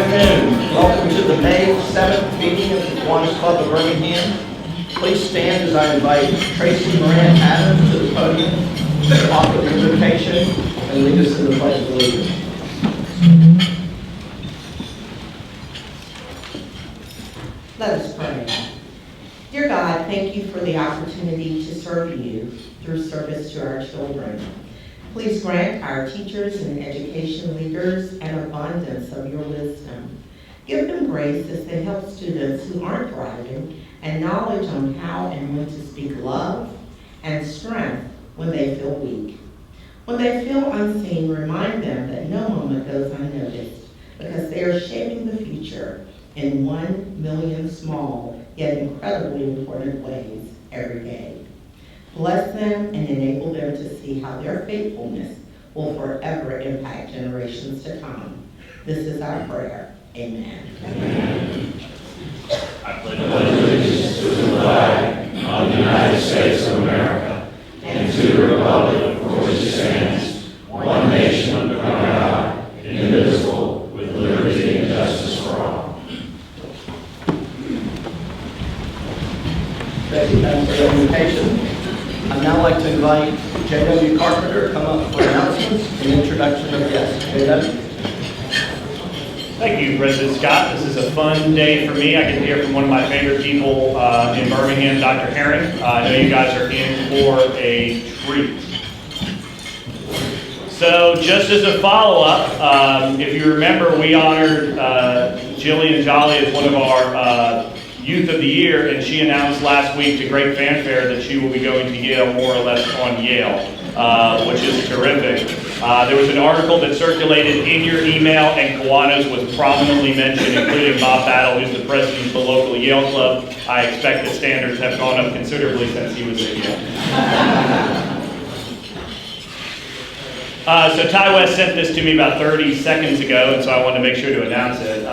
afternoon. Welcome to the May 7th meeting of the Kiwanis Club of Birmingham. Please stand as I invite Tracy Moran Adams to the podium to offer the invocation and lead us in the pledge of allegiance. Let us pray. Dear God, thank you for the opportunity to serve you through service to our children. Please grant our teachers and education leaders an abundance of your wisdom. Give them grace as they help students who aren't thriving and knowledge on how and when to speak love and strength when they feel weak. When they feel unseen, remind them that no moment goes unnoticed because they are shaping the future in 1 million small yet incredibly important ways every day. Bless them and enable them to see how their faithfulness will forever impact generations to come. This is our prayer. Amen. Amen. I pledge allegiance to the flag of the United States of America and to the republic for which it stands, one nation under God, indivisible, with liberty and justice for all. Thank you, for the invitation. I'd now like to invite J.W. Carpenter to come up for announcements and introduction of guests. J.W. Thank you, President Scott. This is a fun day for me. I get to hear from one of my favorite people in Birmingham, Dr. Herring. I know you guys are in for a treat. So just as a follow-up, if you remember, we honored Jillian Jolly as one of our Youth of the Year, and she announced last week to great fanfare that she will be going to Yale, more or less on Yale, which is terrific. There was an article that circulated in your email, and Kiwanis was prominently mentioned, including Bob Battle, who's the president of the local Yale club. I expect the standards have gone up considerably since he was at Yale. So Ty West sent this to me about 30 seconds ago, and so I wanted to make sure to announce it.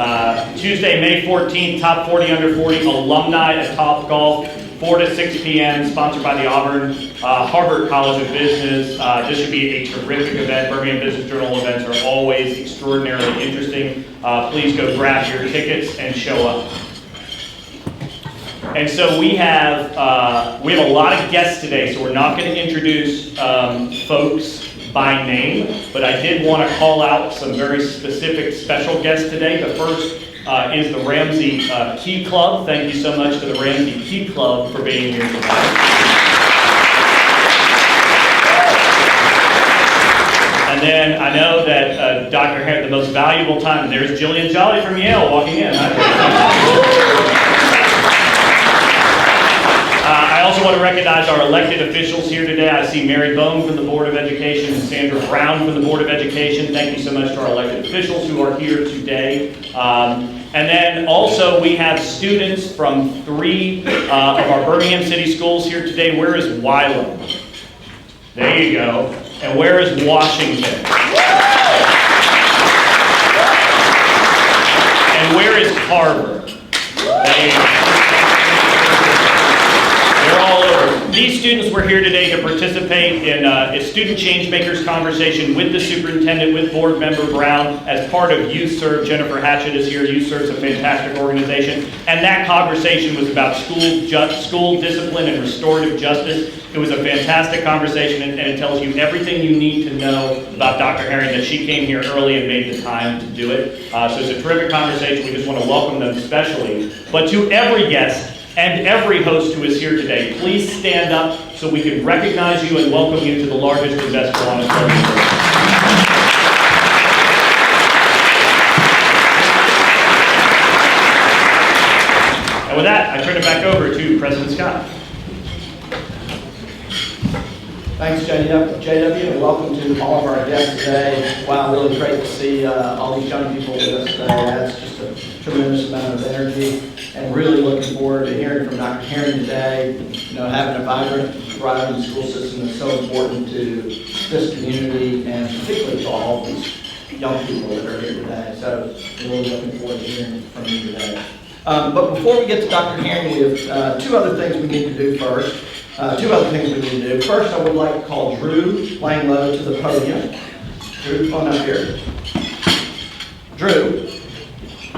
Tuesday, May 14th, Top 40 Under 40 Alumni at Top Golf, 4 to 6 p.m., sponsored by the Harvard College of Business. This should be a terrific event. Birmingham Business Journal events are always extraordinarily interesting. Please go grab your tickets and show up. And so we have a lot of guests today, so we're not going to introduce folks by name, but I did want to call out some very specific special guests today. The first is the Ramsey Key Club. Thank you so much to the Ramsey Key Club for being here tonight. And then I know that Dr. Herring, the most valuable time, there's Jillian Jolly from Yale walking in. I also want to recognize our elected officials here today. I see Mary Bone from the Board of Education and Sandra Brown from the Board of Education. Thank you so much to our elected officials who are here today. And then also we have students from 3 of our Birmingham City schools here today. Where is Wylam? There you go. And where is Washington? And where is Harvard? There you go. They're all over. These students were here today to participate in a student change makers conversation with the superintendent, with board member Brown, as part of Youth Serve. Jennifer Hatchett is here. Youth Serve is a fantastic organization. And that conversation was about school discipline and restorative justice. It was a fantastic conversation, and it tells you everything you need to know about Dr. Herring, that she came here early and made the time to do it. So it's a terrific conversation. We just want to welcome them especially. But to every guest and every host who is here today, please stand up so we can recognize you and welcome you to the largest and best Kiwanis Club in the world. And with that, I turn it back over to President Scott. Thanks, JW, and welcome to all of our guests today. Wow, really great to see all these young people with us today. That's just a tremendous amount of energy, and really looking forward to hearing from Dr. Herring today. You know, having a vibrant, thriving school system is so important to this community, and particularly to all of these young people that are here today. So we're really looking forward to hearing from you today. But before we get to Dr. Herring, we have 2 other things we need to do first. 2 other things we need to do. First, I would like to call Drew Langlow to the podium. Drew, come on up here. Drew,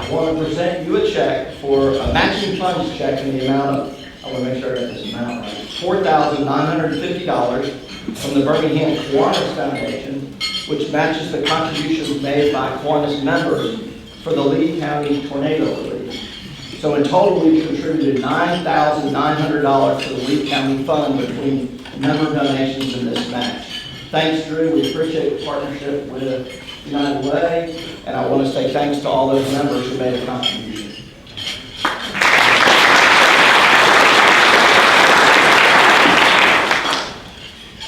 I want to present you a check for a matching funds check in the amount of, I want to make sure I got this amount right, $4,950 from the Birmingham Kiwanis Foundation, which matches the contributions made by Kiwanis members for the Lee County tornado relief. So in total, we've contributed $9,900 to the Lee County fund between member donations and this match. Thanks, Drew. We appreciate the partnership with United Way, and I want to say thanks to all those members who made a contribution.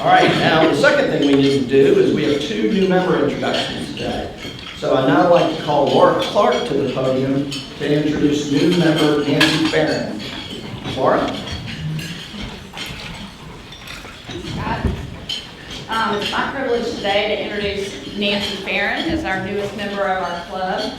All right, now the second thing we need to do is we have 2 new member introductions today. So I'd now like to call Laura Clark to the podium to introduce new member Nancy Farron. Laura? Thanks, Scott. It's my privilege today to introduce Nancy Farron as our newest member of our club.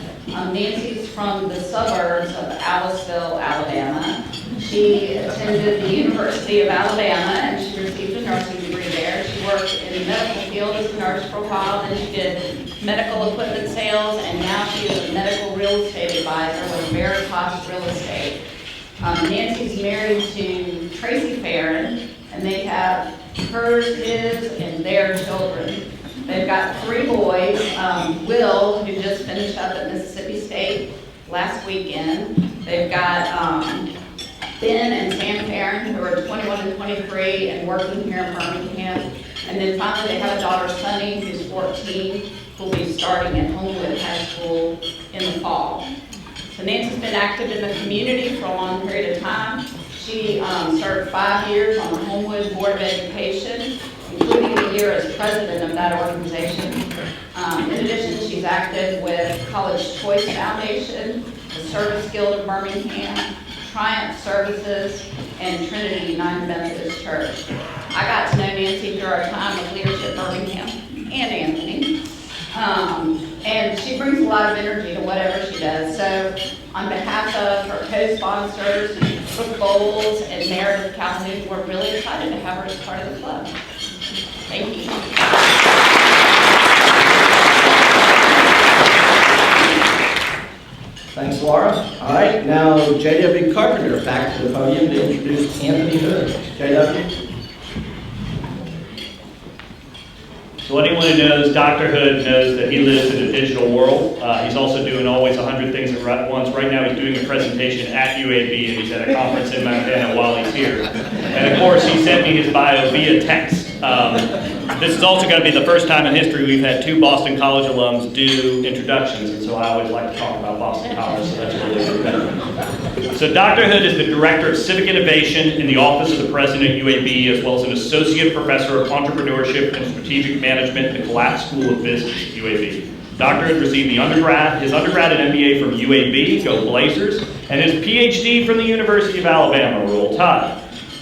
Nancy's from the suburbs of Aliceville, Alabama. She attended the University of Alabama and she received a nursing degree there. She worked in the medical field as a nurse for a while, then she did medical equipment sales, and now she is a medical real estate advisor with Veritas Real Estate. Nancy's married to Tracy Farron, and they have hers, his, and their children. They've got 3 boys. Will, who just finished up at Mississippi State last weekend. They've got Ben and Sam Farron, who are 21 and 23 and working here in Birmingham. And then finally, they have a daughter, Sunny, who's 14, who will be starting at Homewood High School in the fall. So Nancy's been active in the community for a long period of time. She served 5 years on the Homewood Board of Education, including a year as president of that organization. In addition, she's active with College Choice Foundation, the Service Guild of Birmingham, Triumph Services, and Trinity United Methodist Church. I got to know Nancy through our time of leadership Birmingham and Anthony. And she brings a lot of energy to whatever she does. So on behalf of her co-sponsors, Brooke Bowles and Meredith Calhoun, we're really excited to have her as part of the club. Thank you. Thanks, Laura. All right, now J.W. Carpenter back to the podium to introduce Anthony Hood. J.W. So anyone who knows Dr. Hood knows that he lives in a digital world. He's also doing always 100 things at once. Right now he's doing a presentation at UAB and he's at a conference in Montana while he's here. And of course he sent me his bio via text. This is also going to be the first time in history we've had 2 Boston College alums do introductions, and so I always like to talk about Boston College, so that's really good. So Dr. Hood is the Director of Civic Innovation in the Office of the President at UAB, as well as an Associate Professor of Entrepreneurship and Strategic Management in the Collapse School of Business at UAB. Dr. Hood received his undergrad and MBA from UAB, go Blazers, and his PhD from the University of Alabama, Roll Tide.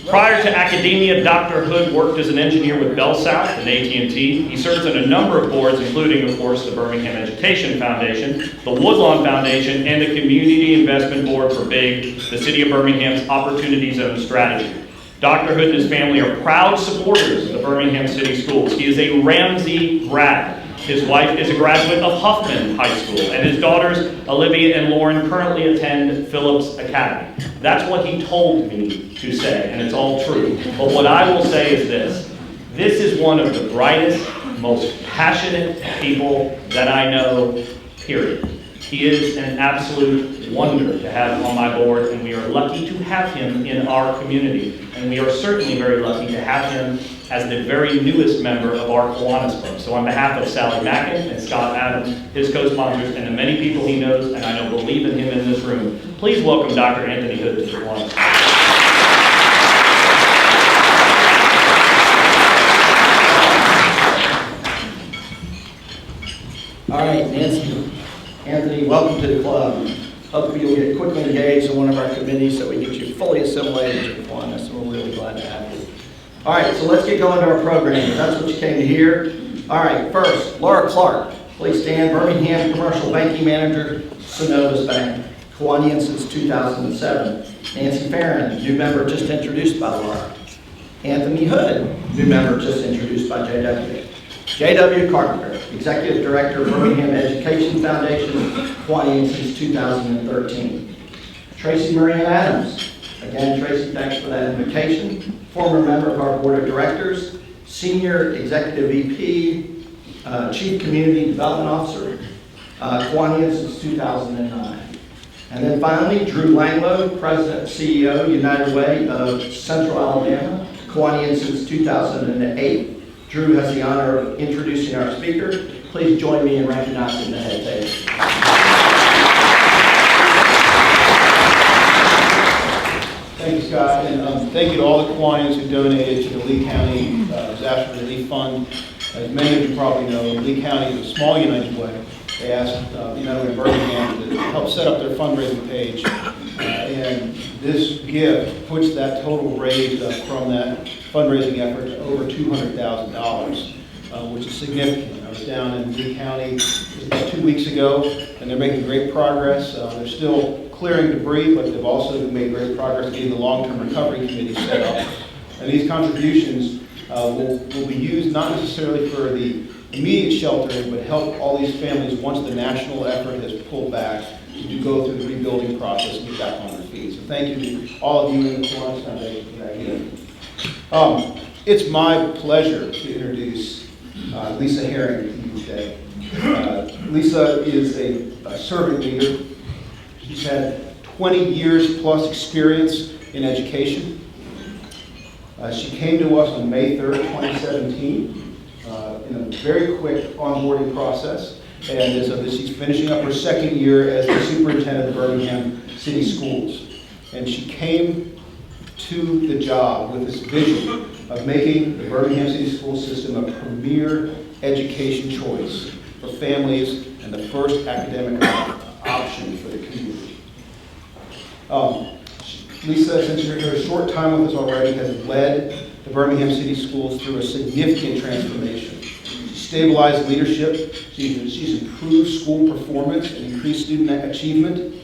Prior to academia, Dr. Hood worked as an engineer with Bell South and AT&T. He serves on a number of boards, including, of course, the Birmingham Education Foundation, the Woodlawn Foundation, and the Community Investment Board for BIG, the City of Birmingham's Opportunity Zone strategy. Dr. Hood and his family are proud supporters of the Birmingham City Schools. He is a Ramsey grad. His wife is a graduate of Huffman High School, and his daughters, Olivia and Lauren, currently attend Phillips Academy. That's what he told me to say, and it's all true. But what I will say is this. This is one of the brightest, most passionate people that I know, period. He is an absolute wonder to have on my board, and we are lucky to have him in our community. And we are certainly very lucky to have him as the very newest member of our Kiwanis Club. So on behalf of Sally Mackin and Scott Adams, his co-sponsors, and the many people he knows and I know believe in him in this room, please welcome Dr. Anthony Hood to the Kiwanis. All right, Nancy, Anthony, welcome to the club. Hope you'll get quickly engaged in one of our committees so we get you fully assimilated to Kiwanis. We're really glad to have you. All right, so let's get going to our program. That's what you came to hear. All right, first, Laura Clark. Please stand. Birmingham Commercial Banking Manager, Synovus Bank. Kiwanian since 2007. Nancy Farron, new member just introduced by Laura. Anthony Hood, new member just introduced by J.W. J.W. Carpenter. Executive Director, Birmingham Education Foundation, Kiwanis since 2013. Tracy Maria Adams. Again, Tracy, thanks for that invitation. Former member of our Board of Directors, Senior Executive VP, Chief Community Development Officer, Kiwanis since 2009. And then finally, Drew Langlow, President and CEO, United Way of Central Alabama, Kiwanis since 2008. Drew has the honor of introducing our speaker. Please join me in recognizing the head table. Thank you, Scott, and thank you to all the Kiwanis who donated to the Lee County Disaster Relief Fund. As many of you probably know, Lee County is a small United Way. They asked United Way Birmingham to help set up their fundraising page, and this gift puts that total raised from that fundraising effort to over $200,000, which is significant. I was down in Lee County just about 2 weeks ago, and they're making great progress. They're still clearing debris, but they've also made great progress getting the long-term recovery committee set up. And these contributions will be used not necessarily for the immediate sheltering, but help all these families once the national effort has pulled back to go through the rebuilding process and get back on their feet. So thank you to all of you in the Kiwanis Foundation for that gift. It's my pleasure to introduce Lisa Herring to you today. Lisa is a servant leader. She's had 20 years plus experience in education. She came to us on May 3rd, 2017. In a very quick onboarding process, and she's finishing up her second year as the superintendent of Birmingham City Schools. And she came to the job with this vision of making the Birmingham City School System a premier education choice for families and the first academic option for the community. Lisa, since her short time with us already, has led the Birmingham City Schools through a significant transformation. Stabilized leadership, she's improved school performance and increased student achievement.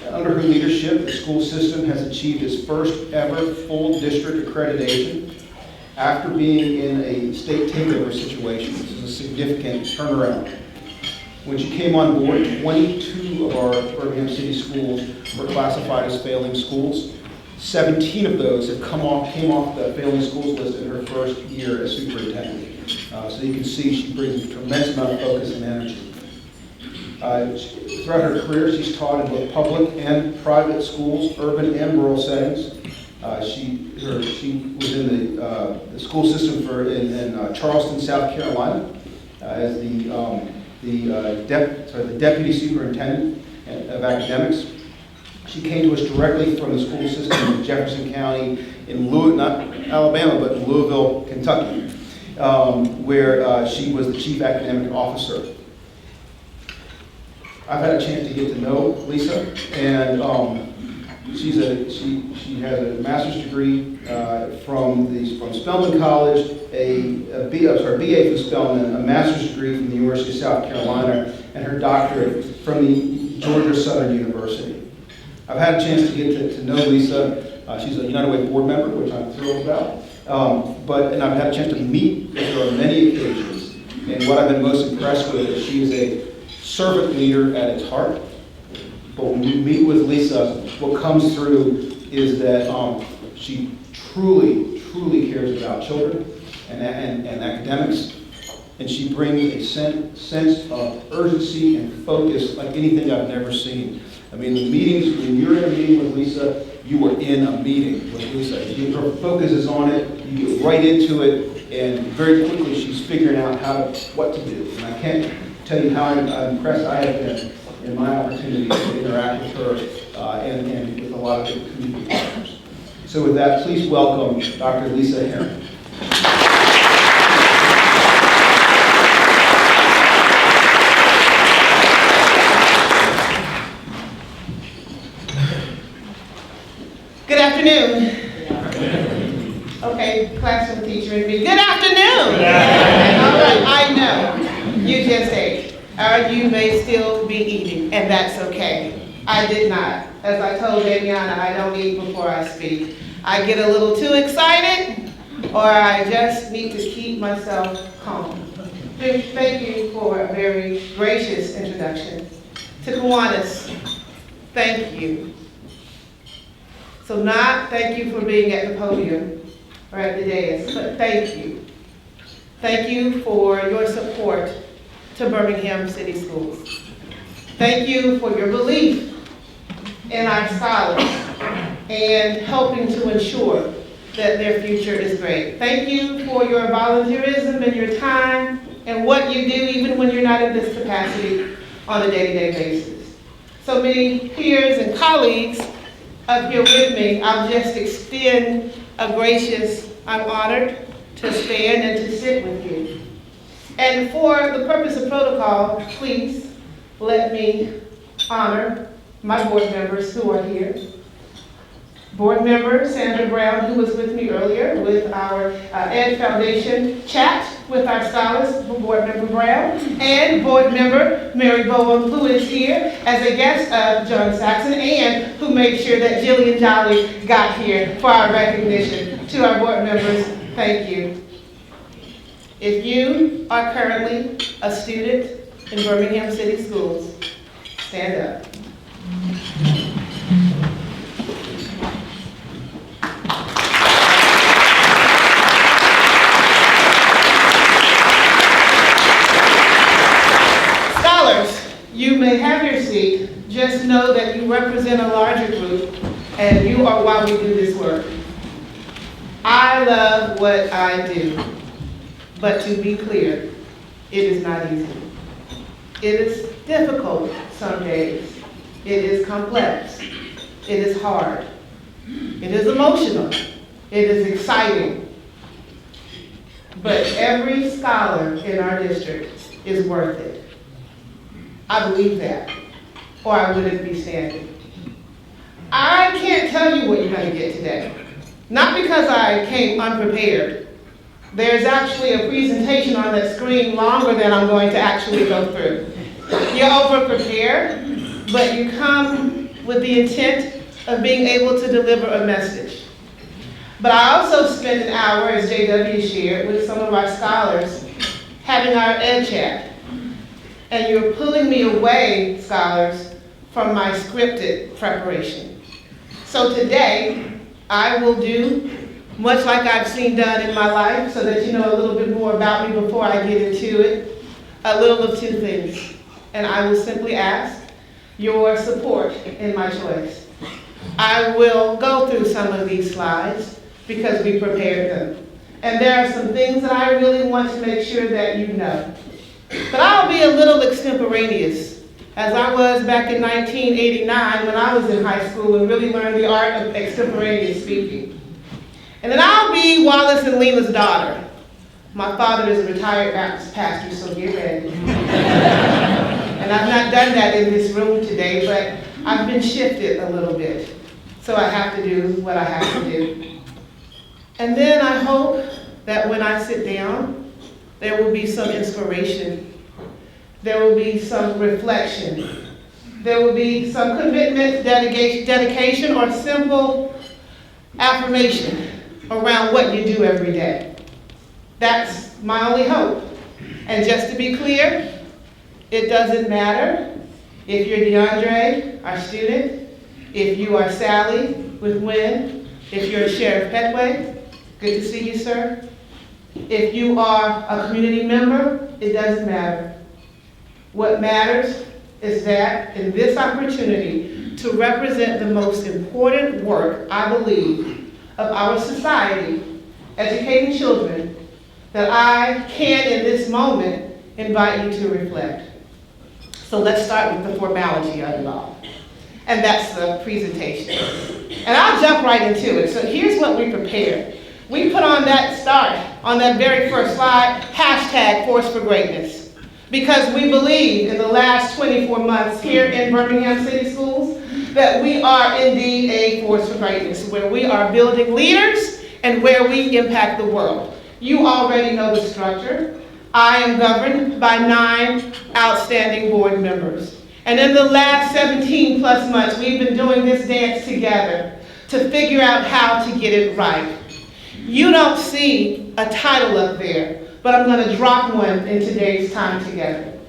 Under her leadership, the school system has achieved its first ever full district accreditation after being in a state takeover situation. This is a significant turnaround. When she came on board, 22 of our Birmingham City schools were classified as failing schools. 17 of those have came off the failing schools list in her first year as superintendent. So you can see she brings a tremendous amount of focus and energy. Throughout her career, she's taught in both public and private schools, urban and rural settings. She was in the school system in Charleston, South Carolina, as the deputy superintendent of academics. She came to us directly from the school system in Jefferson County in not Alabama, but in Louisville, Kentucky, where she was the chief academic officer. I've had a chance to get to know Lisa, and she has a master's degree from Spelman College, a BA from Spelman, a master's degree from the University of South Carolina, and her doctorate from the Georgia Southern University. I've had a chance to get to know Lisa. She's a United Way board member, which I'm thrilled about. And I've had a chance to meet with her on many occasions. And what I've been most impressed with is she is a servant leader at its heart. But when we meet with Lisa, what comes through is that she truly cares about children and academics. And she brings a sense of urgency and focus like anything I've never seen. I mean, the meetings, when you're in a meeting with Lisa, you are in a meeting with Lisa. Her focus is on it, you get right into it, and very quickly she's figuring out what to do. And I can't tell you how impressed I have been in my opportunity to interact with her and with a lot of different community partners. So with that, please welcome Dr. Lisa Herring. Good afternoon. Okay, classroom teacher and me. Good afternoon. All right, I know you just ate, or you may still be eating, and that's okay. I did not. As I told Damiana, I don't eat before I speak. I get a little too excited, or I just need to keep myself calm. Thank you for a very gracious introduction. To Kiwanis, thank you. So not thank you for being at the podium or at the dais, but thank you. Thank you for your support to Birmingham City Schools. Thank you for your belief in our scholars and helping to ensure that their future is great. Thank you for your volunteerism and your time and what you do even when you're not in this capacity on a day-to-day basis. So many peers and colleagues up here with me, I'll just extend a gracious, I'm honored to stand and to sit with you. And for the purpose of protocol, please let me honor my board members who are here. Board member Sandra Brown, who was with me earlier with our Ed Foundation chat with our scholars, Board Member Brown, and Board Member Mary Bowen, who is here as a guest of John Saxon, and who made sure that Jillian Jolly got here for our recognition. To our board members, thank you. If you are currently a student in Birmingham City Schools, stand up. You may have your seat, just know that you represent a larger group and you are why we do this work. I love what I do, but to be clear, it is not easy. It is difficult some days. It is complex. It is hard. It is emotional. It is exciting. But every scholar in our district is worth it. I believe that, or I wouldn't be standing. I can't tell you what you're going to get today. Not because I came unprepared. There's actually a presentation on that screen longer than I'm going to actually go through. You're over-prepared, but you come with the intent of being able to deliver a message. But I also spent an hour, as JW shared, with some of our scholars, having our Ed chat. And you're pulling me away, scholars, from my scripted preparation. So today, I will do much like I've seen done in my life, so that you know a little bit more about me before I get into it, a little of two things. And I will simply ask your support in my choice. I will go through some of these slides because we prepared them. And there are some things that I really want to make sure that you know. But I'll be a little extemporaneous, as I was back in 1989 when I was in high school and really learned the art of extemporaneous speaking. And then I'll be Wallace and Lena's daughter. My father is a retired Baptist pastor, so get ready. And I've not done that in this room today, but I've been shifted a little bit. So I have to do what I have to do. And then I hope that when I sit down, there will be some inspiration. There will be some reflection. There will be some commitment, dedication, or simple affirmation around what you do every day. That's my only hope. And just to be clear, it doesn't matter if you're DeAndre, our student, if you are Sally with Wynn, if you're Sheriff Petway, good to see you, sir. If you are a community member, it doesn't matter. What matters is that in this opportunity to represent the most important work, I believe, of our society, educating children, that I can in this moment invite you to reflect. So let's start with the formality of it all. And that's the presentation. And I'll jump right into it. So here's what we prepared. We put on that start, on that very first slide, hashtag Force for Greatness. Because we believe in the last 24 months here in Birmingham City Schools that we are indeed a force for greatness, where we are building leaders and where we impact the world. You already know the structure. I am governed by 9 outstanding board members. And in the last 17 plus months, we've been doing this dance together to figure out how to get it right. You don't see a title up there, but I'm going to drop one in today's time together.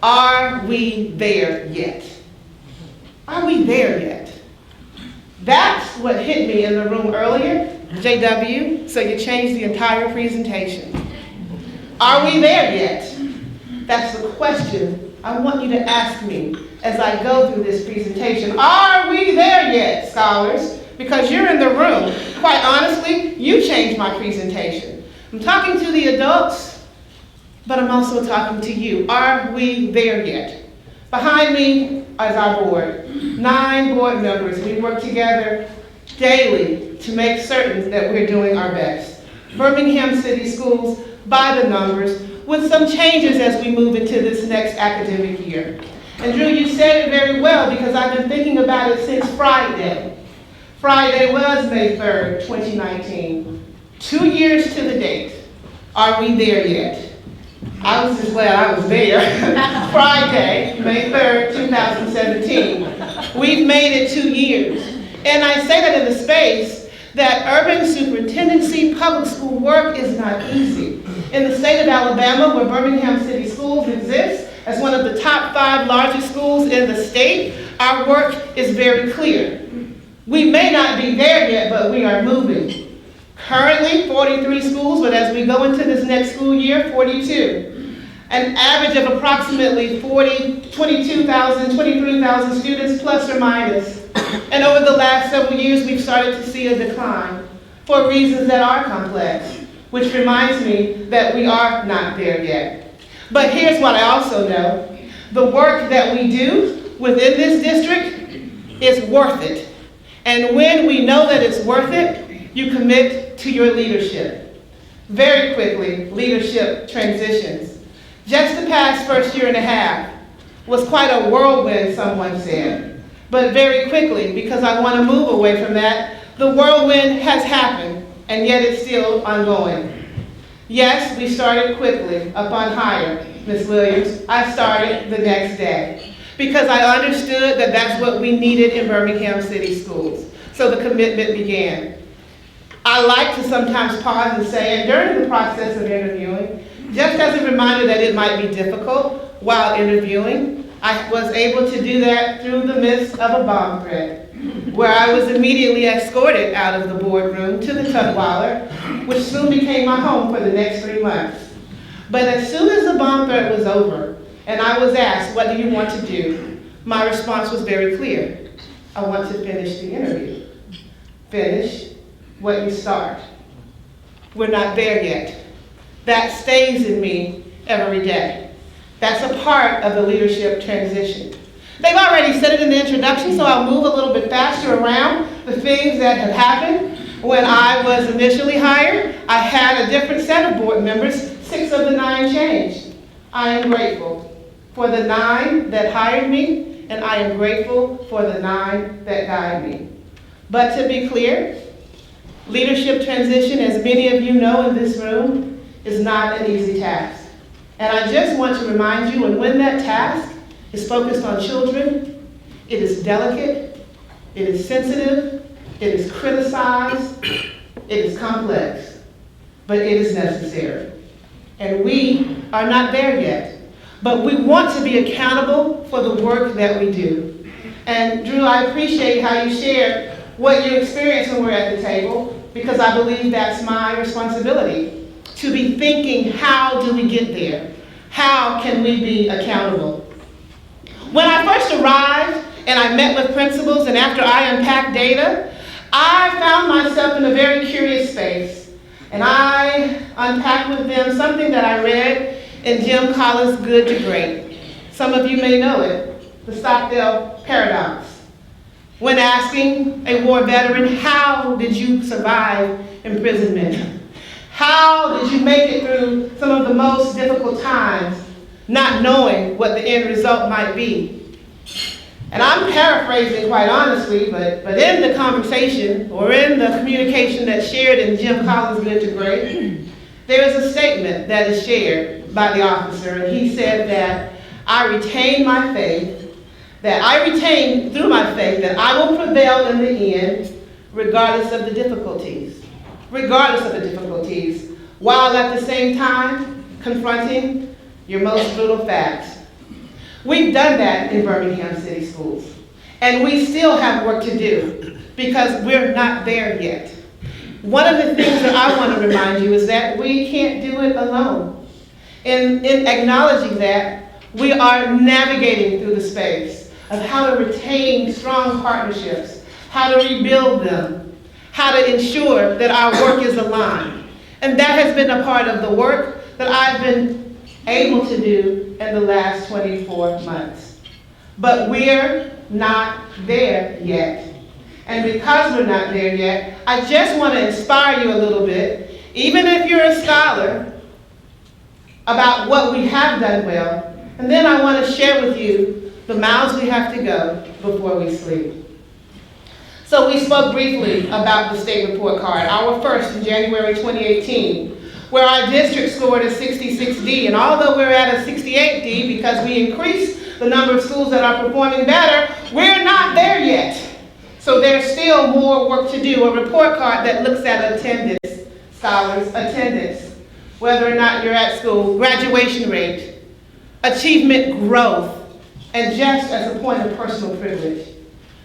Are we there yet? Are we there yet? That's what hit me in the room earlier, JW, so you changed the entire presentation. Are we there yet? That's the question I want you to ask me as I go through this presentation. Are we there yet, scholars? Because you're in the room. Quite honestly, you changed my presentation. I'm talking to the adults, but I'm also talking to you. Are we there yet? Behind me is our board. 9 board members. We work together daily to make certain that we're doing our best. Birmingham City Schools by the numbers, with some changes as we move into this next academic year. And Drew, you said it very well because I've been thinking about it since Friday. Friday was May 3rd, 2019. 2 years to the date. Are we there yet? I was just glad I was there. Friday, May 3rd, 2017. We've made it 2 years. And I say that in the space that urban superintendency public school work is not easy. In the state of Alabama, where Birmingham City Schools exists as one of the top 5 largest schools in the state, our work is very clear. We may not be there yet, but we are moving. Currently, 43 schools, but as we go into this next school year, 42. An average of approximately 22,000, 23,000 students, plus or minus. And over the last several years, we've started to see a decline for reasons that are complex, which reminds me that we are not there yet. But here's what I also know. The work that we do within this district is worth it. And when we know that it's worth it, you commit to your leadership. Very quickly, leadership transitions. Just the past first year and a half was quite a whirlwind, someone said. But very quickly, because I want to move away from that, the whirlwind has happened, and yet it's still ongoing. Yes, we started quickly upon hire, Ms. Williams. I started the next day because I understood that that's what we needed in Birmingham City Schools. So the commitment began. I like to sometimes pause and say, and during the process of interviewing, just as a reminder that it might be difficult while interviewing, I was able to do that through the midst of a bomb threat, where I was immediately escorted out of the boardroom to the Tutwiler, which soon became my home for the next 3 months. But as soon as the bomb threat was over, and I was asked, what do you want to do? My response was very clear. I want to finish the interview. Finish what you start. We're not there yet. That stays in me every day. That's a part of the leadership transition. They've already said it in the introduction, so I'll move a little bit faster around the things that have happened. When I was initially hired, I had a different set of board members. 6 of the 9 changed. I am grateful for the 9 that hired me, and I am grateful for the 9 that guide me. But to be clear, leadership transition, as many of you know in this room, is not an easy task. And I just want to remind you, and when that task is focused on children, it is delicate, it is sensitive, it is criticized, it is complex, but it is necessary. And we are not there yet, but we want to be accountable for the work that we do. And Drew, I appreciate how you shared what you experienced when we're at the table, because I believe that's my responsibility. To be thinking, how do we get there? How can we be accountable? When I first arrived and I met with principals and after I unpacked data, I found myself in a very curious space. And I unpacked with them something that I read in Jim Collins' Good to Great. Some of you may know it, the Stockdale Paradox. When asking a war veteran, how did you survive imprisonment? How did you make it through some of the most difficult times, not knowing what the end result might be? And I'm paraphrasing quite honestly, but in the conversation or in the communication that's shared in Jim Collins' Good to Great, there is a statement that is shared by the officer, and he said that I retain my faith, that I retain through my faith that I will prevail in the end, regardless of the difficulties. Regardless of the difficulties, while at the same time confronting your most brutal facts. We've done that in Birmingham City Schools, and we still have work to do because we're not there yet. One of the things that I want to remind you is that we can't do it alone. In acknowledging that, we are navigating through the space of how to retain strong partnerships, how to rebuild them, how to ensure that our work is aligned. And that has been a part of the work that I've been able to do in the last 24 months. But we're not there yet. And because we're not there yet, I just want to inspire you a little bit, even if you're a scholar, about what we have done well. And then I want to share with you the miles we have to go before we sleep. So we spoke briefly about the state report card, our first in January 2018, where our district scored a 66D. And although we're at a 68D because we increased the number of schools that are performing better, we're not there yet. So there's still more work to do. A report card that looks at attendance, scholars, attendance, whether or not you're at school, graduation rate, achievement growth, and just as a point of personal privilege,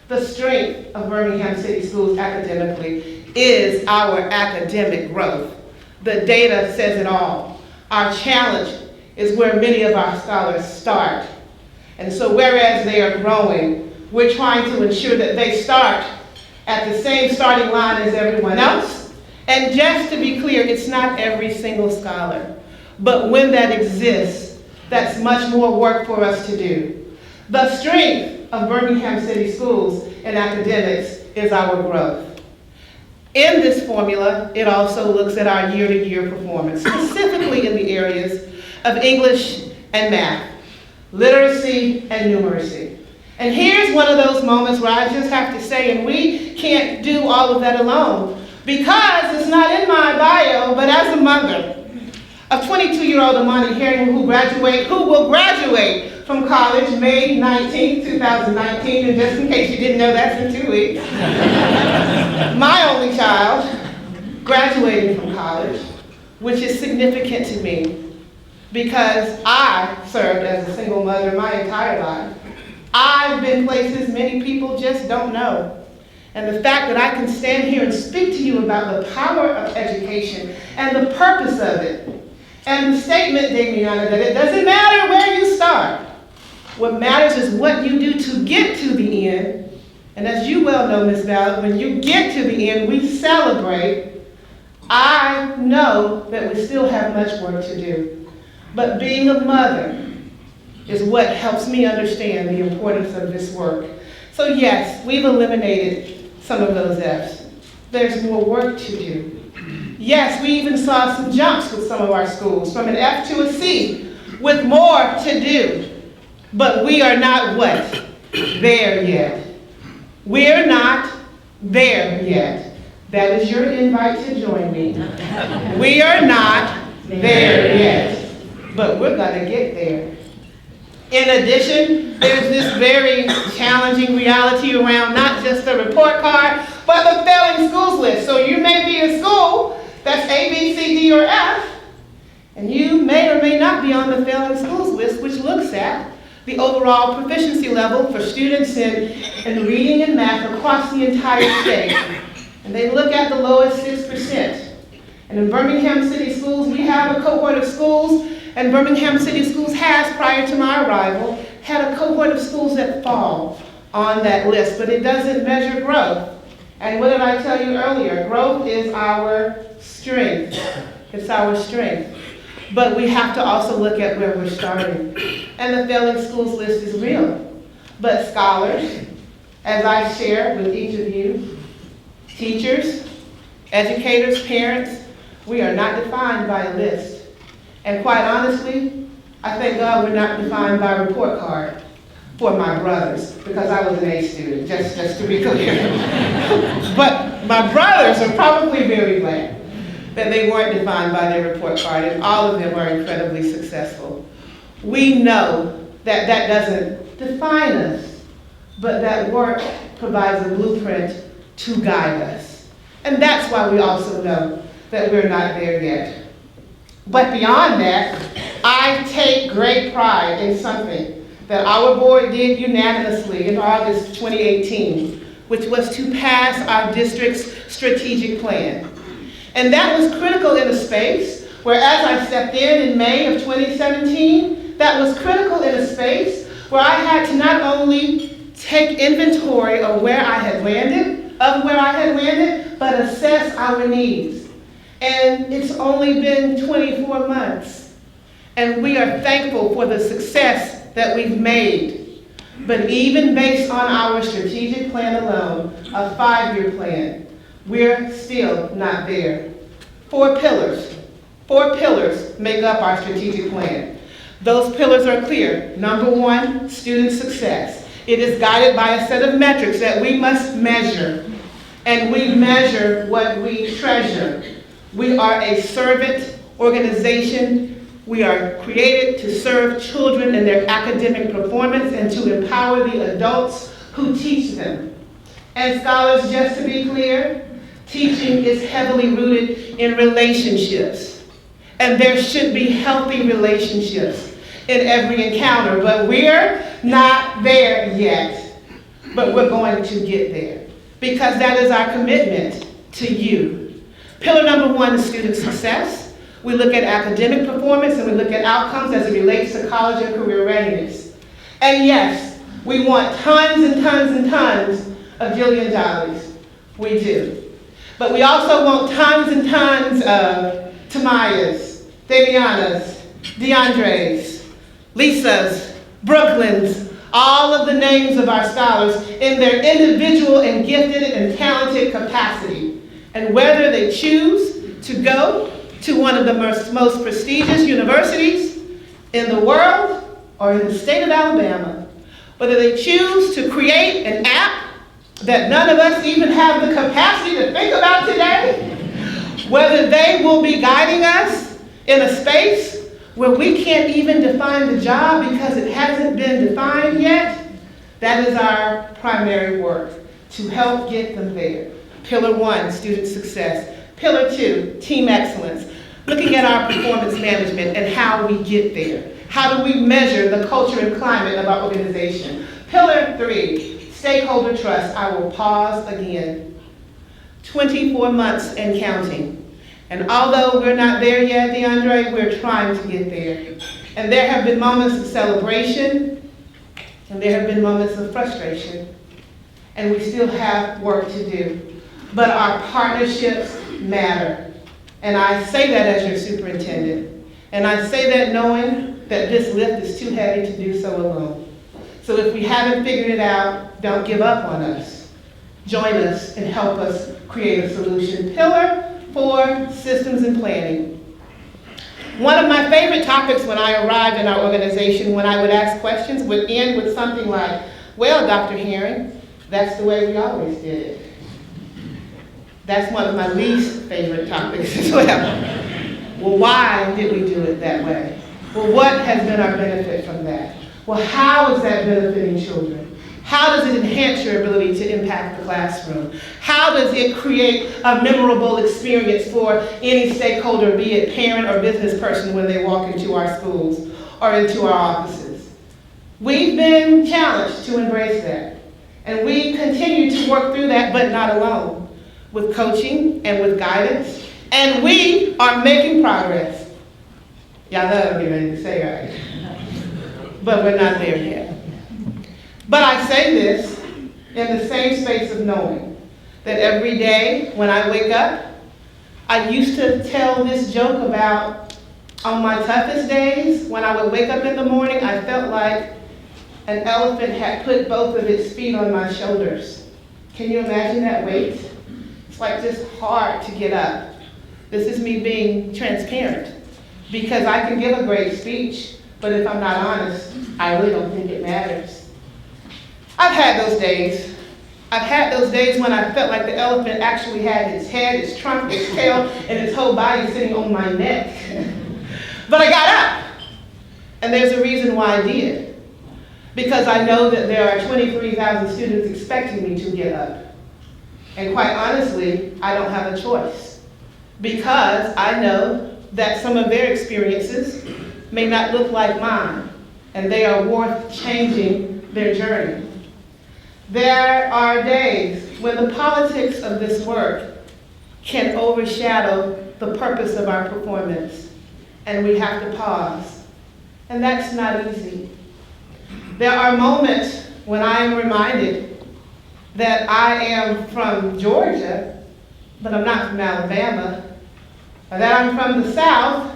the strength of Birmingham City Schools academically is our academic growth. The data says it all. Our challenge is where many of our scholars start. And so whereas they are growing, we're trying to ensure that they start at the same starting line as everyone else. And just to be clear, it's not every single scholar. But when that exists, that's much more work for us to do. The strength of Birmingham City Schools in academics is our growth. In this formula, it also looks at our year-to-year performance, specifically in the areas of English and math, literacy and numeracy. And here's one of those moments where I just have to say, and we can't do all of that alone, because it's not in my bio, but as a mother of 22-year-old Amani Herring who will graduate from college May 19, 2019, and just in case you didn't know, that's in 2 weeks. My only child graduating from college, which is significant to me because I served as a single mother my entire life. I've been places many people just don't know. And the fact that I can stand here and speak to you about the power of education and the purpose of it, and the statement, Damiana, that it doesn't matter where you start. What matters is what you do to get to the end. And as you well know, Ms. Ballard, when you get to the end, we celebrate. I know that we still have much work to do. But being a mother is what helps me understand the importance of this work. So yes, we've eliminated some of those Fs. There's more work to do. Yes, we even saw some jumps with some of our schools, from an F to a C, with more to do. But we are not what? There yet. We're not there yet. That is your invite to join me. We are not there yet. But we're gonna get there. In addition, there's this very challenging reality around not just the report card, but the failing schools list. So you may be a school that's A, B, C, D, or F, and you may or may not be on the failing schools list, which looks at the overall proficiency level for students in reading and math across the entire state. And they look at the lowest 6%. And in Birmingham City Schools, we have a cohort of schools, and Birmingham City Schools has, prior to my arrival, had a cohort of schools that fall on that list, but it doesn't measure growth. And what did I tell you earlier? Growth is our strength. It's our strength. But we have to also look at where we're starting. And the failing schools list is real. But scholars, as I share with each of you, teachers, educators, parents, we are not defined by a list. And quite honestly, I thank God we're not defined by a report card for my brothers, because I was an A student, just to be clear. But my brothers are probably very glad that they weren't defined by their report card, and all of them are incredibly successful. We know that that doesn't define us, but that work provides a blueprint to guide us. And that's why we also know that we're not there yet. But beyond that, I take great pride in something that our board did unanimously in August 2018, which was to pass our district's strategic plan. And that was critical in a space where, as I stepped in May of 2017, that was critical in a space where I had to not only take inventory of where I had landed, but assess our needs. And it's only been 24 months. And we are thankful for the success that we've made. But even based on our strategic plan alone, a 5-year plan, we're still not there. 4 pillars make up our strategic plan. Those pillars are clear. Number 1, student success. It is guided by a set of metrics that we must measure. And we measure what we treasure. We are a servant organization. We are created to serve children in their academic performance and to empower the adults who teach them. And scholars, just to be clear, teaching is heavily rooted in relationships. And there should be healthy relationships in every encounter, but we're not there yet. But we're going to get there because that is our commitment to you. Pillar number 1 is student success. We look at academic performance and we look at outcomes as it relates to college and career readiness. And yes, we want tons and tons and tons of Jillian Jollies. We do. But we also want tons and tons of Tamayas, Davianas, DeAndres, Lisas, Brooklyns, all of the names of our scholars in their individual and gifted and talented capacity. And whether they choose to go to one of the most prestigious universities in the world or in the state of Alabama, whether they choose to create an app that none of us even have the capacity to think about today, whether they will be guiding us in a space where we can't even define the job because it hasn't been defined yet, that is our primary work, to help get them there. Pillar 1, student success. Pillar 2, team excellence. Looking at our performance management and how we get there. How do we measure the culture and climate of our organization? Pillar 3, stakeholder trust. I will pause again. 24 months and counting. And although we're not there yet, DeAndre, we're trying to get there. And there have been moments of celebration, and there have been moments of frustration. And we still have work to do. But our partnerships matter. And I say that as your superintendent. And I say that knowing that this lift is too heavy to do so alone. So if we haven't figured it out, don't give up on us. Join us and help us create a solution. Pillar 4, systems and planning. One of my favorite topics when I arrived in our organization, when I would ask questions, would end with something like, well, Dr. Herring, that's the way we always did it. That's one of my least favorite topics as well. Well, why did we do it that way? Well, what has been our benefit from that? Well, how is that benefiting children? How does it enhance your ability to impact the classroom? How does it create a memorable experience for any stakeholder, be it parent or business person, when they walk into our schools or into our offices? We've been challenged to embrace that. And we continue to work through that, but not alone. With coaching and with guidance, and we are making progress. Y'all know what I'm getting ready to say, right? But we're not there yet. But I say this in the same space of knowing that every day when I wake up, I used to tell this joke about on my toughest days, when I would wake up in the morning, I felt like an elephant had put both of its feet on my shoulders. Can you imagine that weight? It's like just hard to get up. This is me being transparent because I can give a great speech, but if I'm not honest, I really don't think it matters. I've had those days. I've had those days when I felt like the elephant actually had its head, its trunk, its tail, and its whole body sitting on my neck. But I got up, and there's a reason why I did. Because I know that there are 23,000 students expecting me to get up. And quite honestly, I don't have a choice because I know that some of their experiences may not look like mine, and they are worth changing their journey. There are days when the politics of this work can overshadow the purpose of our performance, and we have to pause. And that's not easy. There are moments when I am reminded that I am from Georgia, but I'm not from Alabama, or that I'm from the South,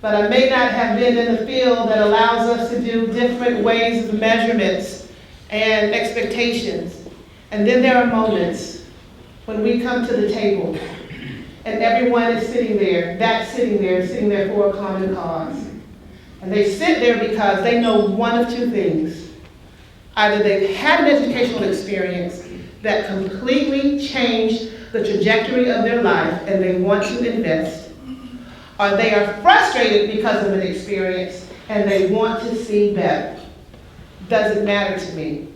but I may not have been in the field that allows us to do different ways of measurements and expectations. And then there are moments when we come to the table and everyone is sitting there sitting there for a common cause. And they sit there because they know one of two things. Either they've had an educational experience that completely changed the trajectory of their life and they want to invest, or they are frustrated because of an experience and they want to see better. Doesn't matter to me.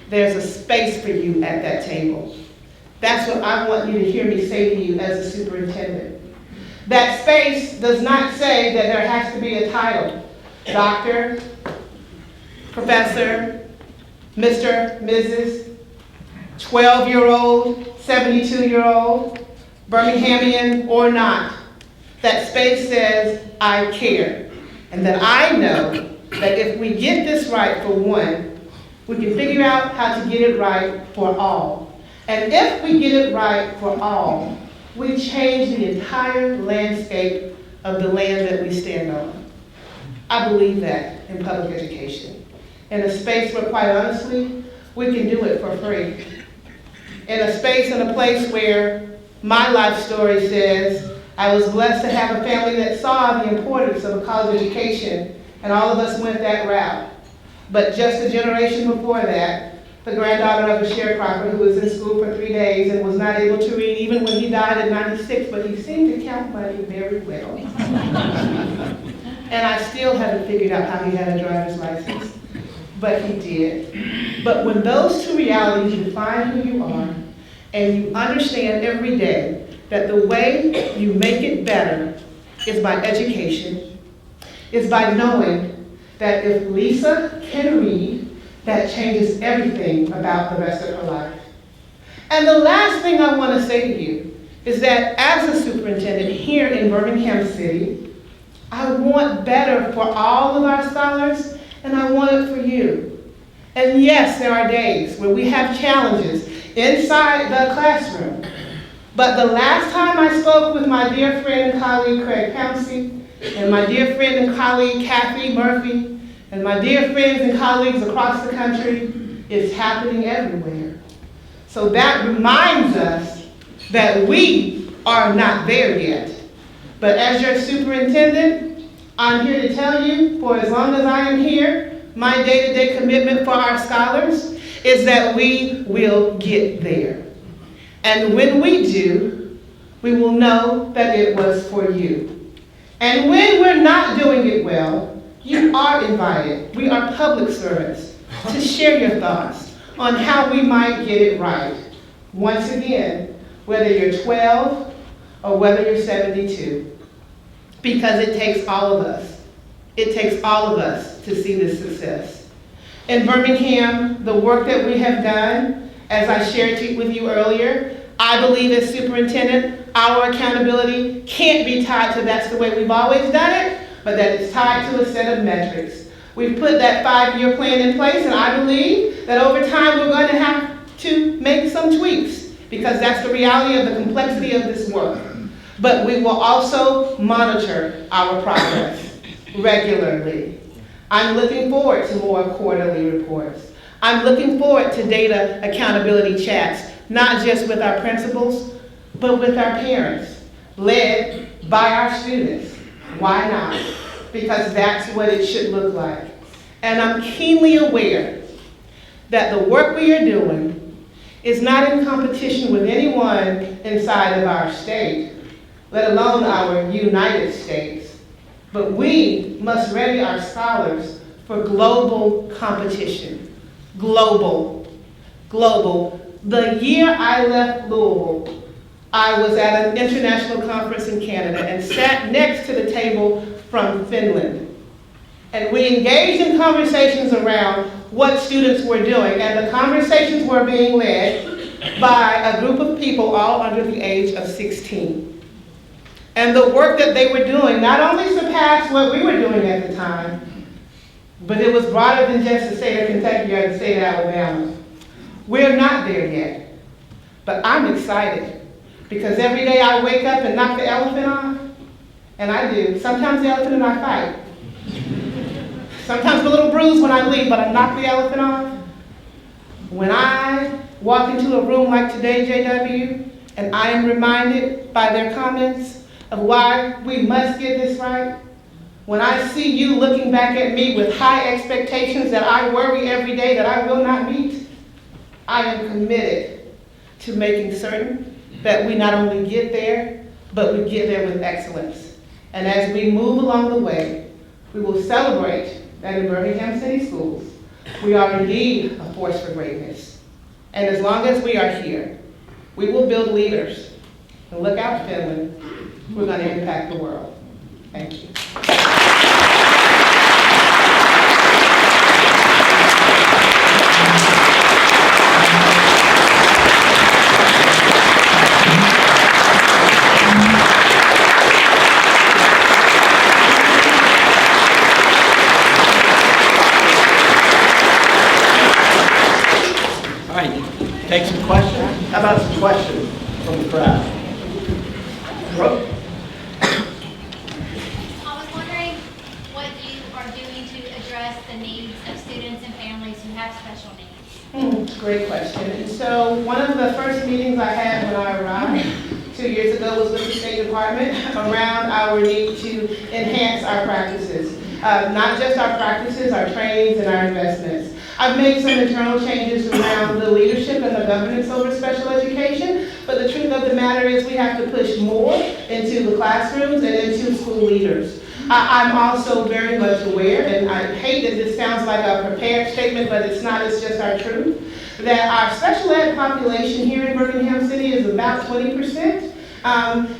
There's a space for you at that table. That's what I want you to hear me say to you as a superintendent. That space does not say that there has to be a title. Doctor, professor, Mr., Mrs., 12-year-old, 72-year-old, Birminghamian or not. That space says, I care. And that I know that if we get this right for one, we can figure out how to get it right for all. And if we get it right for all, we change the entire landscape of the land that we stand on. I believe that in public education. In a space where, quite honestly, we can do it for free. In a space and a place where my life story says I was blessed to have a family that saw the importance of a college education, and all of us went that route. But just a generation before that, the granddaughter of a sharecropper who was in school for 3 days and was not able to read even when he died at 96, but he seemed to count money very well. And I still haven't figured out how he had a driver's license, but he did. But when those two realities define who you are, and you understand every day that the way you make it better is by education, is by knowing that if Lisa can read, that changes everything about the rest of her life. And the last thing I want to say to you is that as a superintendent here in Birmingham City, I want better for all of our scholars, and I want it for you. And yes, there are days where we have challenges inside the classroom. But the last time I spoke with my dear friend and colleague Craig Pouncey, and my dear friend and colleague Kathy Murphy, and my dear friends and colleagues across the country, it's happening everywhere. So that reminds us that we are not there yet. But as your superintendent, I'm here to tell you, for as long as I am here, my day-to-day commitment for our scholars is that we will get there. And when we do, we will know that it was for you. And when we're not doing it well, you are invited, we are public servants, to share your thoughts on how we might get it right. Once again, whether you're 12 or whether you're 72. Because it takes all of us. It takes all of us to see this success. In Birmingham, the work that we have done, as I shared with you earlier, I believe as superintendent, our accountability can't be tied to that's the way we've always done it, but that it's tied to a set of metrics. We've put that 5-year plan in place, and I believe that over time we're going to have to make some tweaks, because that's the reality of the complexity of this work. But we will also monitor our progress regularly. I'm looking forward to more quarterly reports. I'm looking forward to data accountability chats, not just with our principals, but with our parents, led by our students. Why not? Because that's what it should look like. And I'm keenly aware that the work we are doing is not in competition with anyone inside of our state, let alone our United States. But we must ready our scholars for global competition. Global. The year I left Louisville, I was at an international conference in Canada and sat next to the table from Finland. And we engaged in conversations around what students were doing, and the conversations were being led by a group of people all under the age of 16. And the work that they were doing not only surpassed what we were doing at the time, but it was broader than just the state of Kentucky or the state of Alabama. We're not there yet, but I'm excited because every day I wake up and knock the elephant off, and I do. Sometimes the elephant and I fight. Sometimes a little bruised when I leave, but I knock the elephant off. When I walk into a room like today, JW, and I am reminded by their comments of why we must get this right, when I see you looking back at me with high expectations that I worry every day that I will not meet, I am committed to making certain that we not only get there, but we get there with excellence. And as we move along the way, we will celebrate that in Birmingham City Schools, we are indeed a force for greatness. And as long as we are here, we will build leaders. And look out, Finland, we're going to impact the world. Thank you. All right, take some questions. How about some questions from the crowd? I was wondering what you are doing to address the needs of students and families who have special needs. Great question. And so one of the first meetings I had when I arrived 2 years ago was with the State Department around our need to enhance our practices. Not just our practices, our trainings and our investments. I've made some internal changes around the leadership and the governance over special education, but the truth of the matter is we have to push more into the classrooms and into school leaders. I'm also very much aware, and I hate that this sounds like a prepared statement, but it's not, it's just our truth, that our special ed population here in Birmingham City is about 20%.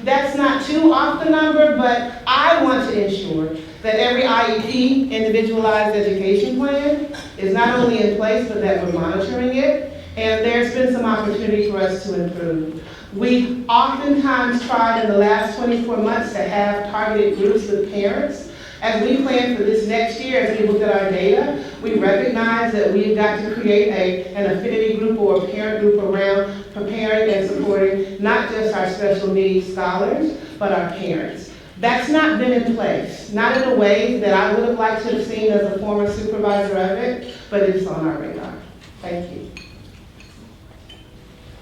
That's not too off the number, but I want to ensure that every IEP, individualized education plan, is not only in place, but that we're monitoring it. And there's been some opportunity for us to improve. We've oftentimes tried in the last 24 months to have targeted groups with parents. As we plan for this next year, as we look at our data, we recognize that we've got to create an affinity group or a parent group around preparing and supporting not just our special needs scholars, but our parents. That's not been in place, not in a way that I would have liked to have seen as a former supervisor of it, but it's on our radar. Thank you.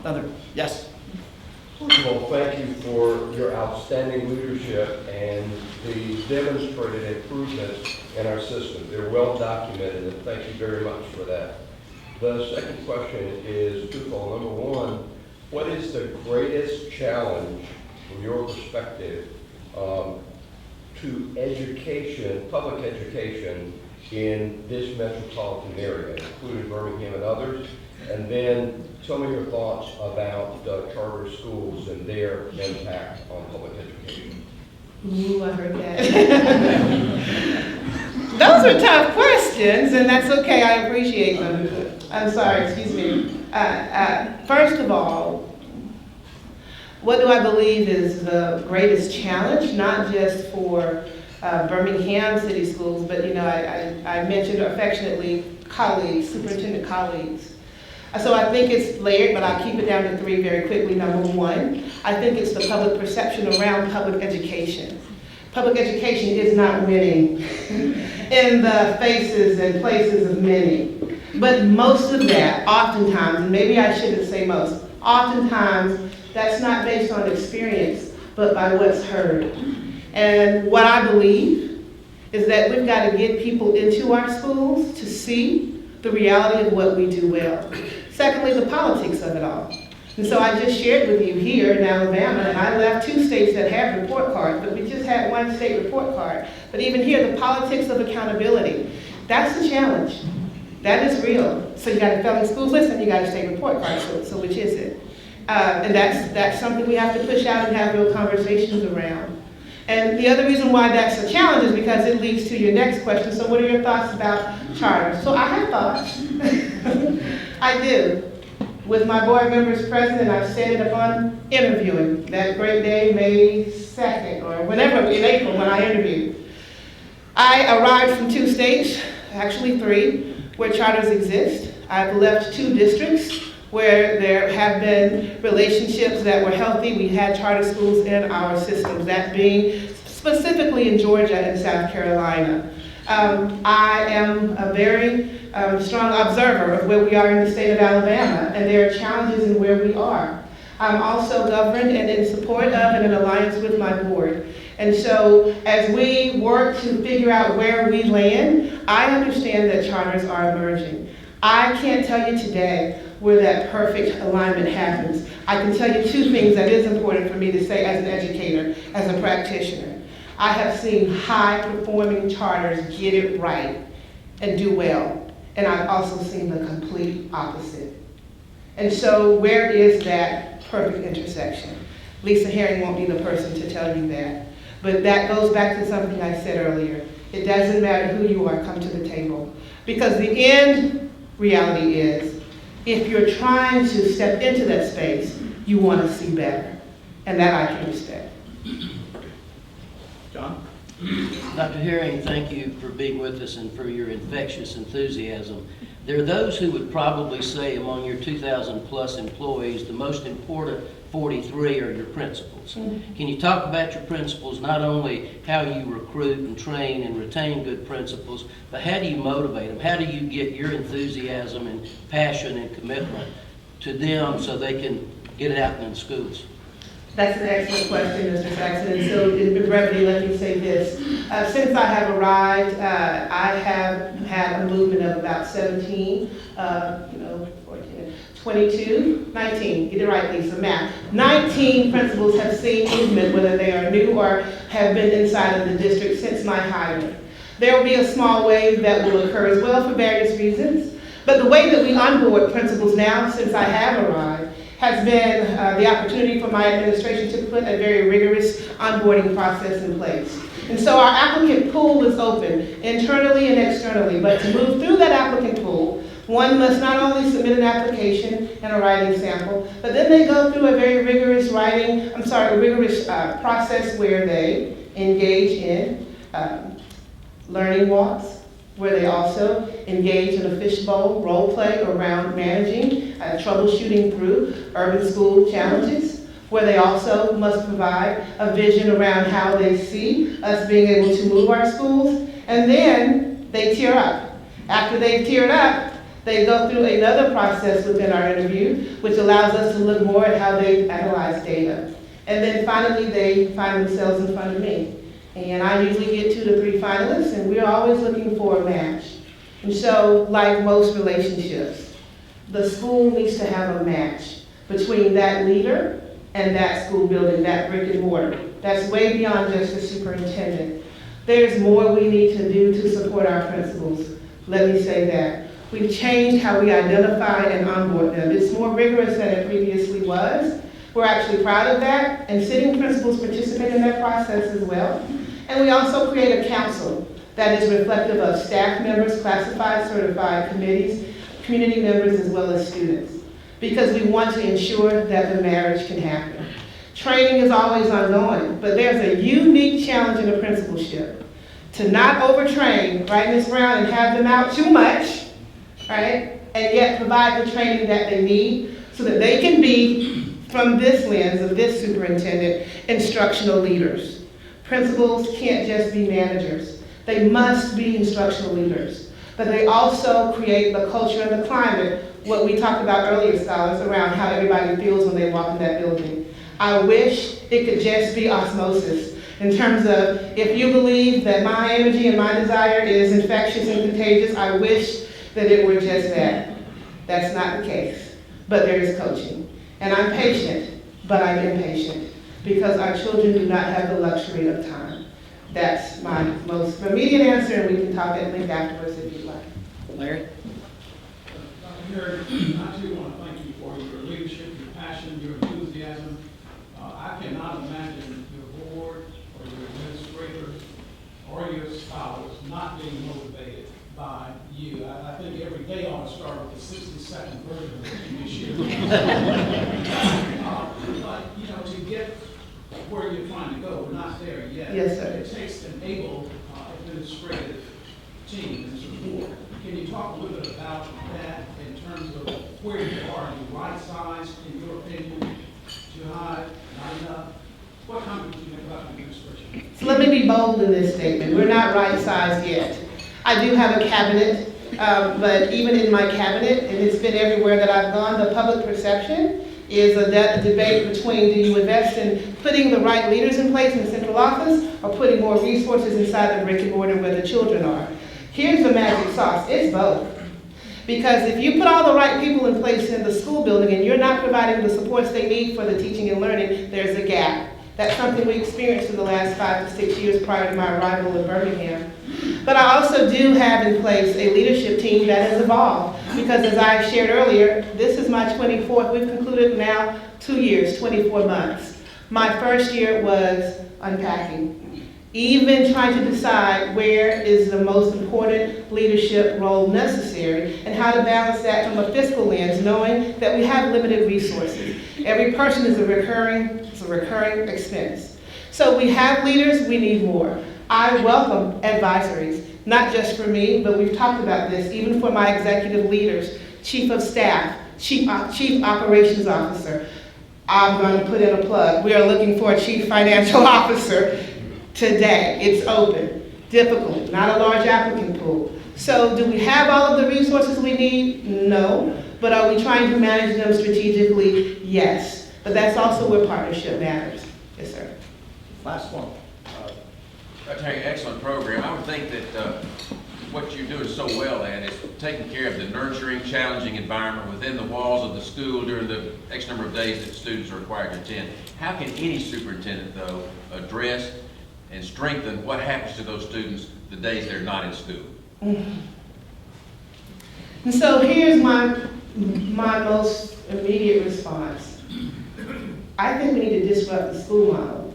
Another, yes. First of all, thank you for your outstanding leadership and the demonstrated improvements in our system. They're well documented, and thank you very much for that. The second question is twofold. Number one, what is the greatest challenge from your perspective to education, public education in this metropolitan area, including Birmingham and others? And then tell me your thoughts about charter schools and their impact on public education. Ooh, I heard that. Those are tough questions, and that's okay, I appreciate them. I'm sorry, excuse me. First of all, what do I believe is the greatest challenge, not just for Birmingham City Schools, but I mentioned affectionately colleagues, superintendent colleagues. So I think it's layered, but I'll keep it down to three very quickly. Number one, I think it's the public perception around public education. Public education is not winning in the faces and places of many. But most of that, oftentimes, and maybe I shouldn't say most, oftentimes that's not based on experience, but by what's heard. And what I believe is that we've got to get people into our schools to see the reality of what we do well. Secondly, the politics of it all. And so I just shared with you here in Alabama, and I left 2 states that have report cards, but we just had 1 state report card. But even here, the politics of accountability, that's the challenge. That is real. So you got a failing schools list and you got a state report card, so which is it? And that's something we have to push out and have real conversations around. And the other reason why that's a challenge is because it leads to your next question. So what are your thoughts about charter? So I have thoughts. I do. With my board members present, and I've said it upon interviewing, that great day, May 2nd, or whenever, in April when I interviewed. I arrived from 2 states, actually 3, where charters exist. I've left 2 districts where there have been relationships that were healthy. We had charter schools in our systems, that being specifically in Georgia and South Carolina. I am a very strong observer of where we are in the state of Alabama, and there are challenges in where we are. I'm also governed and in support of and in alliance with my board. And so as we work to figure out where we land, I understand that charters are emerging. I can't tell you today where that perfect alignment happens. I can tell you 2 things that is important for me to say as an educator, as a practitioner. I have seen high-performing charters get it right and do well. And I've also seen the complete opposite. And so where is that perfect intersection? Lisa Herring won't be the person to tell you that. But that goes back to something I said earlier. It doesn't matter who you are, come to the table. Because the end reality is, if you're trying to step into that space, you want to see better. And that I can respect. John? Dr. Herring, thank you for being with us and for your infectious enthusiasm. There are those who would probably say among your 2,000 plus employees, the most important 43 are your principals. Mm-hmm. Can you talk about your principals, not only how you recruit and train and retain good principals, but how do you motivate them? How do you get your enthusiasm and passion and commitment to them so they can get it out in the schools? That's an excellent question, Mr. Saxon. And so in brevity, let me say this. Since I have arrived, I have had a movement of about 17, 14, 22, 19, get it right, Lisa, math. 19 principals have seen movement, whether they are new or have been inside of the district since my hiring. There will be a small wave that will occur as well for various reasons. But the way that we onboard principals now, since I have arrived, has been the opportunity for my administration to put a very rigorous onboarding process in place. And so our applicant pool is open, internally and externally, but to move through that applicant pool, one must not only submit an application and a writing sample, but then they go through a very rigorous process where they engage in learning walks, where they also engage in a fishbowl role play around managing, troubleshooting through urban school challenges, where they also must provide a vision around how they see us being able to move our schools, and then they tier up. After they've tiered up, they go through another process within our interview, which allows us to look more at how they analyze data. And then finally, they find themselves in front of me. And I usually get 2 to 3 finalists, and we're always looking for a match. And so, like most relationships, the school needs to have a match between that leader and that school building, that brick and mortar. That's way beyond just the superintendent. There's more we need to do to support our principals. Let me say that. We've changed how we identify and onboard them. It's more rigorous than it previously was. We're actually proud of that, and sitting principals participate in that process as well. And we also create a council that is reflective of staff members, classified, certified committees, community members, as well as students, because we want to ensure that the marriage can happen. Training is always ongoing, but there's a unique challenge in a principalship to not overtrain, right, Ms. Brown, and have them out too much, right, and yet provide the training that they need so that they can be, from this lens of this superintendent, instructional leaders. Principals can't just be managers. They must be instructional leaders. But they also create the culture and the climate, what we talked about earlier, scholars, around how everybody feels when they walk in that building. I wish it could just be osmosis in terms of, if you believe that my energy and my desire is infectious and contagious, I wish that it were just that. That's not the case. But there is coaching. And I'm patient, but I'm impatient, because our children do not have the luxury of time. That's my most immediate answer, and we can talk at length afterwards if you'd like. Larry? Dr. Herring, I too want to thank you for your leadership, your passion, your You know, to get where you're trying to go, we're not there yet. Yes, sir. It takes an able administrative team and support. Can you talk a little bit about that in terms of where you are? Are you right size, in your opinion? Too high, not enough? What comment do you make about administration? So let me be bold in this statement. We're not right-sized yet. I do have a cabinet, but even in my cabinet, and it's been everywhere that I've gone, the public perception is a debate between, do you invest in putting the right leaders in place in the central office or putting more resources inside the brick and mortar where the children are? Here's the magic sauce. It's both. Because if you put all the right people in place in the school building and you're not providing the supports they need for the teaching and learning, there's a gap. That's something we experienced in the last 5 to 6 years prior to my arrival in Birmingham. But I also do have in place a leadership team that has evolved. Because as I shared earlier, this is my 24th, we've concluded now 2 years, 24 months. My first year was unpacking. Even trying to decide where is the most important leadership role necessary and how to balance that from a fiscal lens, knowing that we have limited resources. Every person is a recurring expense. So we have leaders, we need more. I welcome advisories, not just for me, but we've talked about this, even for my executive leaders, chief of staff, chief operations officer. I'm going to put in a plug. We are looking for a chief financial officer today. It's open, difficult, not a large applicant pool. So do we have all of the resources we need? No. But are we trying to manage them strategically? Yes. But that's also where partnership matters. Yes, sir. Last one. Attorney, excellent program. I would think that what you're doing so well at is taking care of the nurturing, challenging environment within the walls of the school during the X number of days that students are required to attend. How can any superintendent, though, address and strengthen what happens to those students the days they're not in school? Mm-hmm. And so here's my most immediate response. I think we need to disrupt the school model.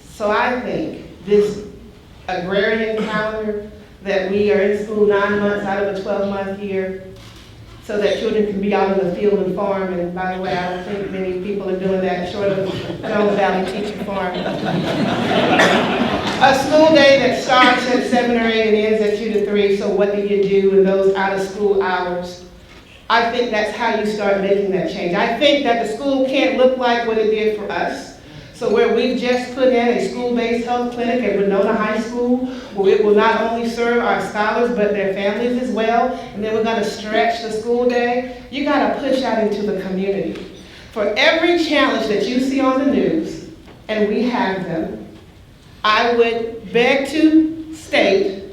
So I think this agrarian calendar that we are in school 9 months out of a 12-month year so that children can be out in the field and farm. And by the way, I don't think many people are doing that short of Jones Valley Teaching Farm. A school day that starts at 7 or 8 and ends at 2 to 3, so what do you do in those out-of-school hours? I think that's how you start making that change. I think that the school can't look like what it did for us. So where we've just put in a school-based health clinic at Winona High School, where it will not only serve our scholars, but their families as well, and then we're gonna stretch the school day, you gotta push out into the community. For every challenge that you see on the news, and we have them, I would beg to state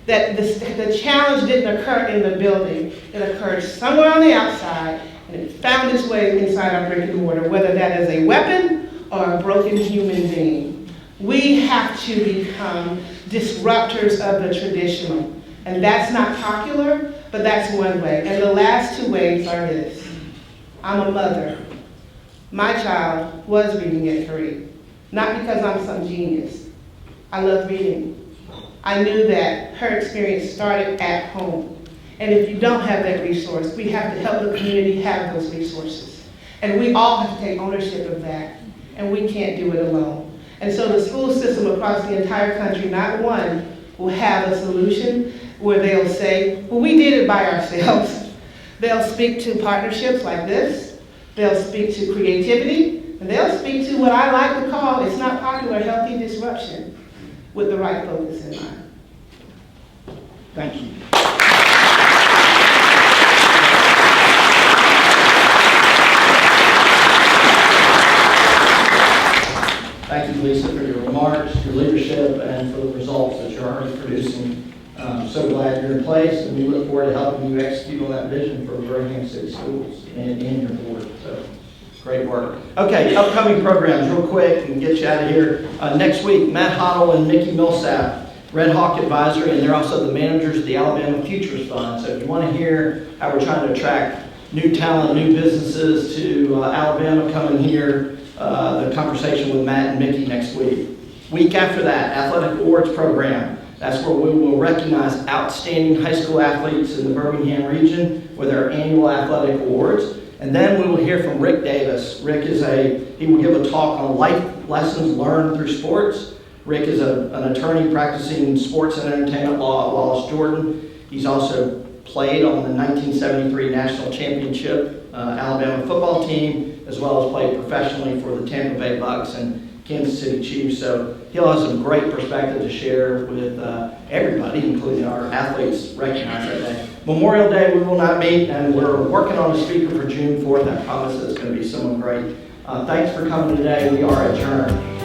that the challenge didn't occur in the building. It occurred somewhere on the outside, and it found its way inside our brick and mortar, whether that is a weapon or a broken human being. We have to become disruptors of the traditional. And that's not popular, but that's one way. And the last 2 ways are this. I'm a mother. My child was reading at 3, not because I'm some genius. I love reading. I knew that her experience started at home. And if you don't have that resource, we have to help the community have those resources. And we all have to take ownership of that. And we can't do it alone. And so the school system across the entire country, not one, will have a solution where they'll say, well, we did it by ourselves. They'll speak to partnerships like this. They'll speak to creativity. And they'll speak to what I like to call, it's not popular, healthy disruption with the right focus in mind. Thank you. Thank you, Lisa, for your remarks, your leadership, and for the results that you're already producing. So glad you're in place, and we look forward to helping you execute on that vision for Birmingham City Schools and in your board. So, great work. Okay, upcoming programs, real quick, and get you out of here. Next week, Matt Hoddle and Nikki Millsap, Red Hawk Advisory, and they're also the managers of the Alabama Futures Fund. So if you want to hear how we're trying to attract new talent, new businesses to Alabama, come and hear the conversation with Matt and Mickey next week. Week after that, Athletic Awards Program. That's where we will recognize outstanding high school athletes in the Birmingham region with our annual athletic awards. And then we will hear from Rick Davis. Rick he will give a talk on life lessons learned through sports. Rick is an attorney practicing sports and entertainment law at Wallace Jordan. He's also played on the 1973 National Championship Alabama football team, as well as played professionally for the Tampa Bay Bucks and Kansas City Chiefs. So he'll have some great perspective to share with everybody, including our athletes recognized that day. Memorial Day, we will not meet, and we're working on a speaker for June 4th. I promise it's going to be someone great. Thanks for coming today. We are adjourned.